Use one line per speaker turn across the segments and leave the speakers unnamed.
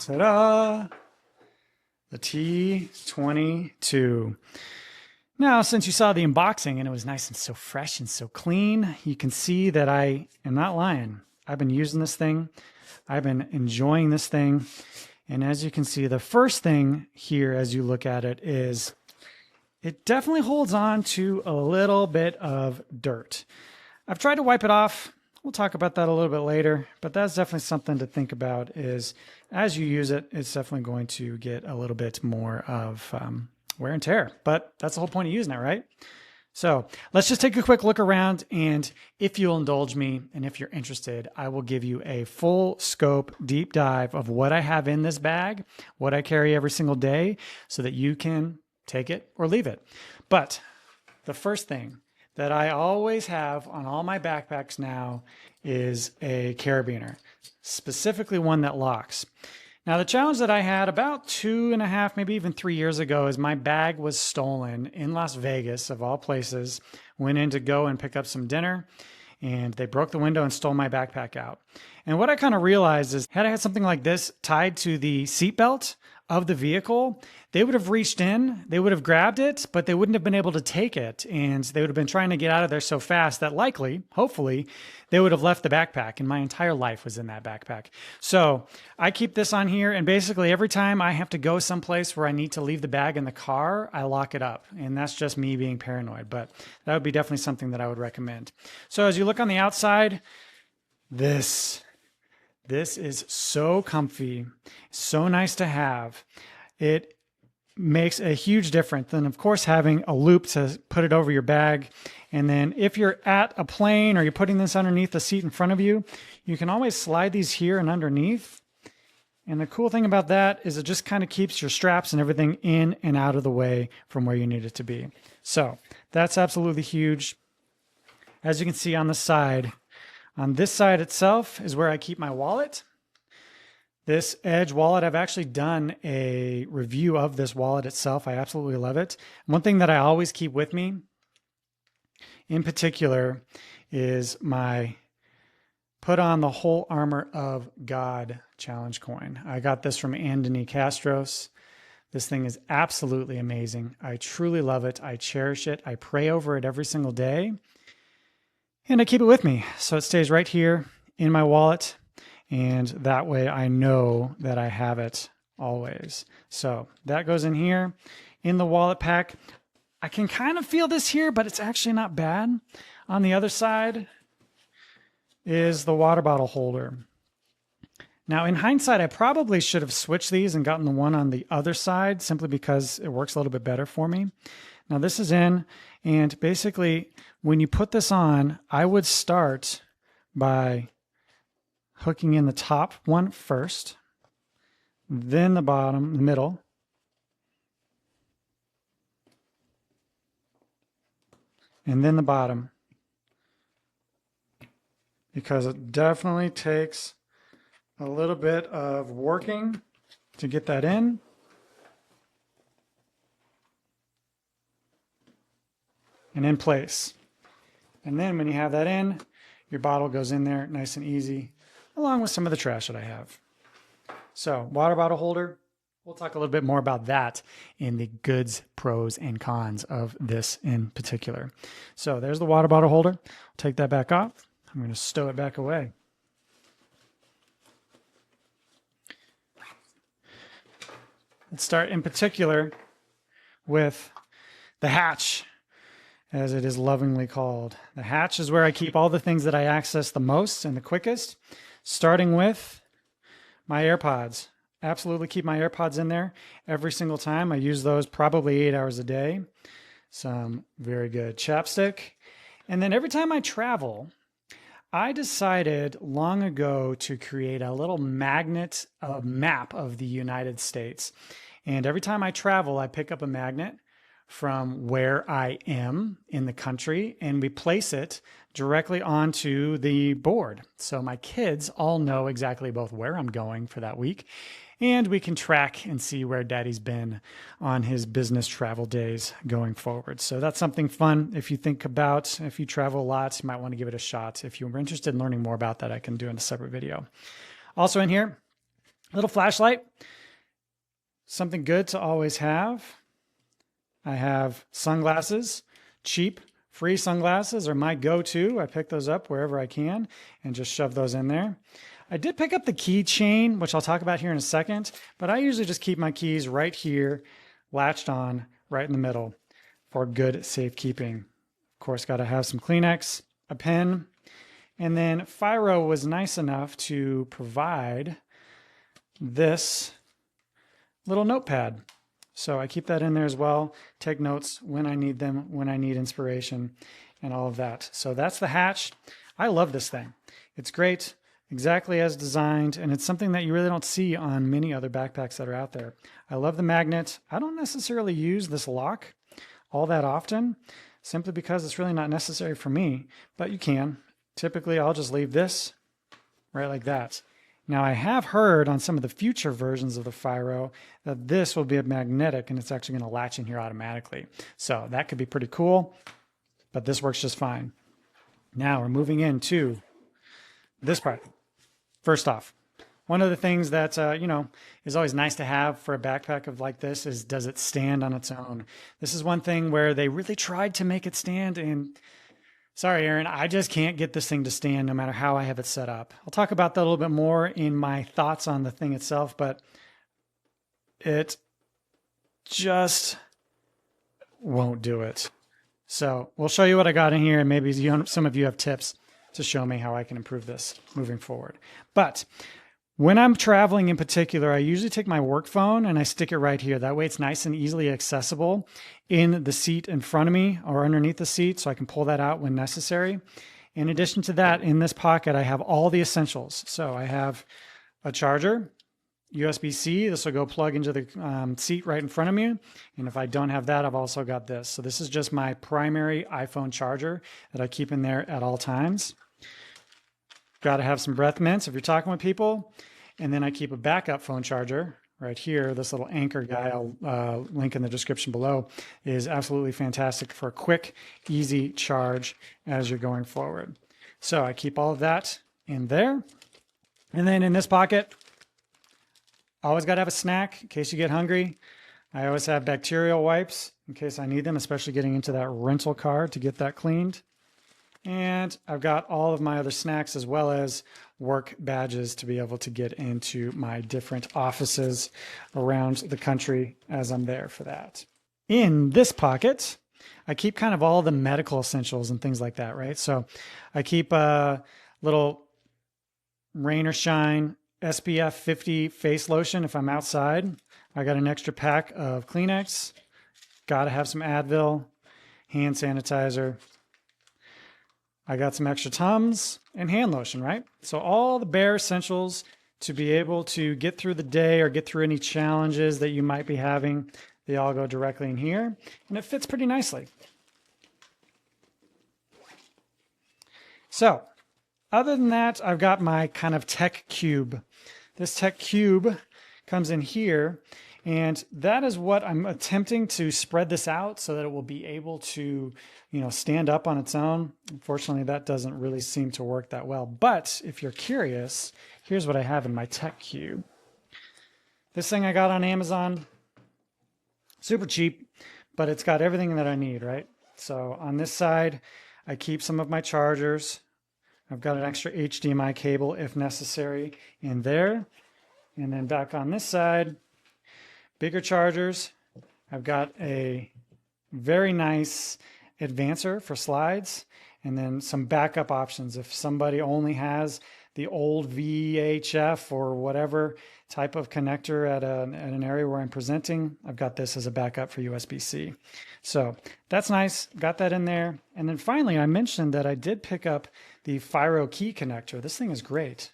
Ta-da! The T22. Now, since you saw the unboxing and it was nice and so fresh and so clean, you can see that I am not lying. I've been using this thing. I've been enjoying this thing. And as you can see, the first thing here as you look at it is it definitely holds on to a little bit of dirt. I've tried to wipe it off. We'll talk about that a little bit later, but that's definitely something to think about is as you use it, it's definitely going to get a little bit more of wear and tear, but that's the whole point of using it, right? So let's just take a quick look around, and if you'll indulge me and if you're interested, I will give you a full scope deep dive of what I have in this bag, what I carry every single day, so that you can take it or leave it. But the first thing that I always have on all my backpacks now is a carabiner, specifically one that locks. Now, the challenge that I had about 2.5, maybe even 3 years ago is my bag was stolen in Las Vegas, of all places. Went in to go and pick up some dinner, and they broke the window and stole my backpack out. And what I kind of realized is, had I had something like this tied to the seatbelt of the vehicle, they would have reached in, they would have grabbed it, but they wouldn't have been able to take it. And they would have been trying to get out of there so fast that likely, hopefully, they would have left the backpack, and my entire life was in that backpack. So I keep this on here, and basically every time I have to go someplace where I need to leave the bag in the car, I lock it up. And that's just me being paranoid, but that would be definitely something that I would recommend. So as you look on the outside, this is so comfy, so nice to have. It makes a huge difference. And of course, having a loop to put it over your bag. And then if you're at a plane or you're putting this underneath the seat in front of you, you can always slide these here and underneath. And the cool thing about that is it just kind of keeps your straps and everything in and out of the way from where you need it to be. So that's absolutely huge. As you can see on the side, on this side itself is where I keep my wallet. This Edge wallet, I've actually done a review of this wallet itself. I absolutely love it. One thing that I always keep with me in particular is my Put on the Whole Armor of God challenge coin. I got this from Anthony Castros. This thing is absolutely amazing. I truly love it. I cherish it. I pray over it every single day. And I keep it with me. So it stays right here in my wallet. And that way I know that I have it always. So that goes in here in the wallet pack. I can kind of feel this here, but it's actually not bad. On the other side is the water bottle holder. Now, in hindsight, I probably should have switched these and gotten the one on the other side simply because it works a little bit better for me. Now, this is in, and basically, when you put this on, I would start by hooking in the top one first, then the bottom, the middle, and then the bottom, because it definitely takes a little bit of working to get that in. And in place. And then when you have that in, your bottle goes in there nice and easy, along with some of the trash that I have. So, water bottle holder, we'll talk a little bit more about that in the goods, pros, and cons of this in particular. So there's the water bottle holder. Take that back off. I'm going to stow it back away. Let's start in particular with the hatch, as it is lovingly called. The hatch is where I keep all the things that I access the most and the quickest, starting with my AirPods. Absolutely keep my AirPods in there every single time. I use those probably 8 hours a day. Some very good chapstick. And then every time I travel, I decided long ago to create a little magnet, a map of the United States. And every time I travel, I pick up a magnet from where I am in the country, and we place it directly onto the board. So my kids all know exactly both where I'm going for that week, and we can track and see where Daddy's been on his business travel days going forward. So that's something fun. If you think about, if you travel a lot, you might want to give it a shot. If you're interested in learning more about that, I can do in a separate video. Also in here, Little flashlight, something good to always have. I have sunglasses, cheap, free sunglasses are my go-to. I pick those up wherever I can and just shove those in there. I did pick up the keychain, which I'll talk about here in a second, but I usually just keep my keys right here, latched on, right in the middle for good safekeeping. Of course, got to have some Kleenex, a pen, and then Firo was nice enough to provide this little notepad. So I keep that in there as well. Take notes when I need them, when I need inspiration, and all of that. So that's the hatch. I love this thing. It's great, exactly as designed, and it's something that you really don't see on many other backpacks that are out there. I love the magnet. I don't necessarily use this lock all that often, simply because it's really not necessary for me, but you can. Typically, I'll just leave this right like that. Now, I have heard on some of the future versions of the Firo that this will be a magnetic and it's actually going to latch in here automatically. So that could be pretty cool, but this works just fine. Now we're moving into this part. First off, one of the things that, is always nice to have for a backpack of like this is, does it stand on its own? This is one thing where they really tried to make it stand, and sorry, Aaron, I just can't get this thing to stand no matter how I have it set up. I'll talk about that a little bit more in my thoughts on the thing itself, but it just won't do it. So we'll show you what I got in here, and maybe some of you have tips to show me how I can improve this moving forward. But when I'm traveling in particular, I usually take my work phone and I stick it right here. That way it's nice and easily accessible in the seat in front of me or underneath the seat, so I can pull that out when necessary. In addition to that, in this pocket, I have all the essentials. So I have a charger, USB-C. This will go plug into the seat right in front of me. And if I don't have that, I've also got this. So this is just my primary iPhone charger that I keep in there at all times. Got to have some breath mints if you're talking with people. And then I keep a backup phone charger right here. This little Anchor guy, I'll link in the description below, is absolutely fantastic for a quick, easy charge as you're going forward. So I keep all of that in there. And then in this pocket, always got to have a snack in case you get hungry. I always have bacterial wipes in case I need them, especially getting into that rental car to get that cleaned. And I've got all of my other snacks as well as work badges to be able to get into my different offices around the country as I'm there for that. In this pocket, I keep kind of all the medical essentials and things like that, right? So I keep a little rain or shine SPF 50 face lotion if I'm outside. I got an extra pack of Kleenex. Got to have some Advil, hand sanitizer. I got some extra Tums and hand lotion, right? So all the bare essentials to be able to get through the day or get through any challenges that you might be having, they all go directly in here, and it fits pretty nicely. So other than that, I've got my kind of tech cube. This tech cube comes in here, and that is what I'm attempting to spread this out so that it will be able to, stand up on its own. Unfortunately, that doesn't really seem to work that well. But if you're curious, here's what I have in my tech cube. This thing I got on Amazon, super cheap, but it's got everything that I need, right? So on this side, I keep some of my chargers. I've got an extra HDMI cable if necessary in there. And then back on this side, bigger chargers. I've got a very nice advancer for slides, and then some backup options. If somebody only has the old VHF or whatever type of connector at an area where I'm presenting, I've got this as a backup for USB-C. So that's nice. Got that in there. And then finally, I mentioned that I did pick up the Firo key connector. This thing is great,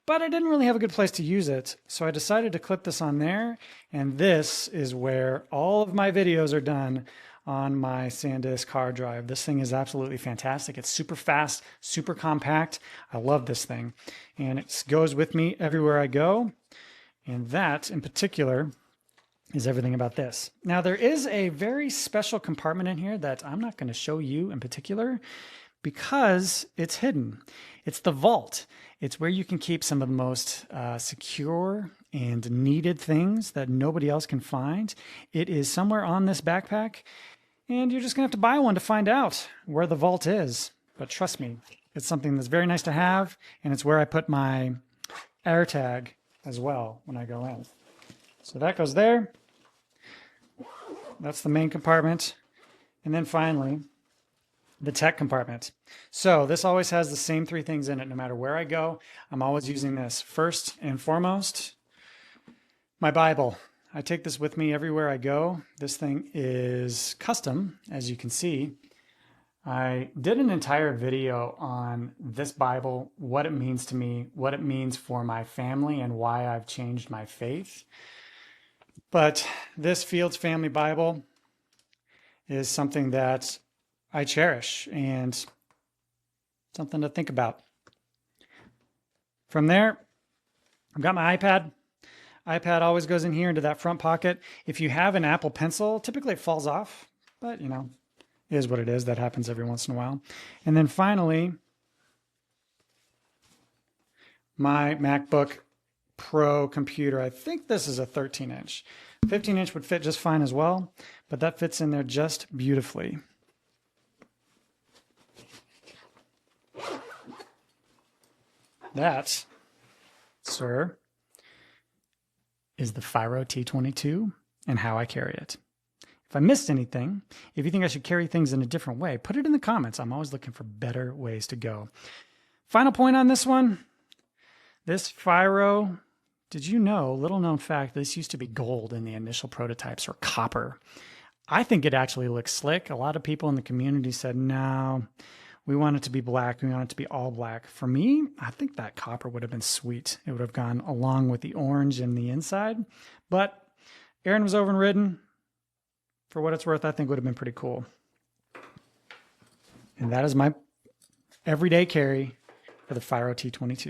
but I didn't really have a good place to use it. So I decided to clip this on there. And this is where all of my videos are done on my SanDisk hard drive. This thing is absolutely fantastic. It's super fast, super compact. I love this thing. And it goes with me everywhere I go. And that in particular is everything about this. Now there is a very special compartment in here that I'm not going to show you in particular because it's hidden. It's the vault. It's where you can keep some of the most secure and needed things that nobody else can find. It is somewhere on this backpack, and you're just gonna have to buy one to find out where the vault is. But trust me, it's something that's very nice to have, and it's where I put my air tag as well when I go in. So that goes there. That's the main compartment. And then finally, the tech compartment. So this always has the same three things in it no matter where I go. I'm always using this. First and foremost, my Bible. I take this with me everywhere I go. This thing is custom, as you can see. I did an entire video on this Bible, what it means to me, what it means for my family, and why I've changed my faith. But this Fields Family Bible is something that I cherish and something to think about. From there, I've got my iPad. iPad always goes in here into that front pocket. If you have an Apple Pencil, typically it falls off, but you know, it is what it is. That happens every once in a while. And then finally, my MacBook Pro computer. I think this is a 13-inch. 15-inch would fit just fine as well, but that fits in there just beautifully. That, sir, is the Firo T22 and how I carry it. If I missed anything, if you think I should carry things in a different way, put it in the comments. I'm always looking for better ways to go. Final point on this one. This Firo, did you know, little known fact, this used to be gold in the initial prototypes, or copper. I think it actually looks slick. A lot of people in the community said, no, we want it to be black. We want it to be all black. For me, I think that copper would have been sweet. It would have gone along with the orange in the inside. But Aaron was over and ridden. For what it's worth, I think would have been pretty cool. And that is my everyday carry for the Firo T22.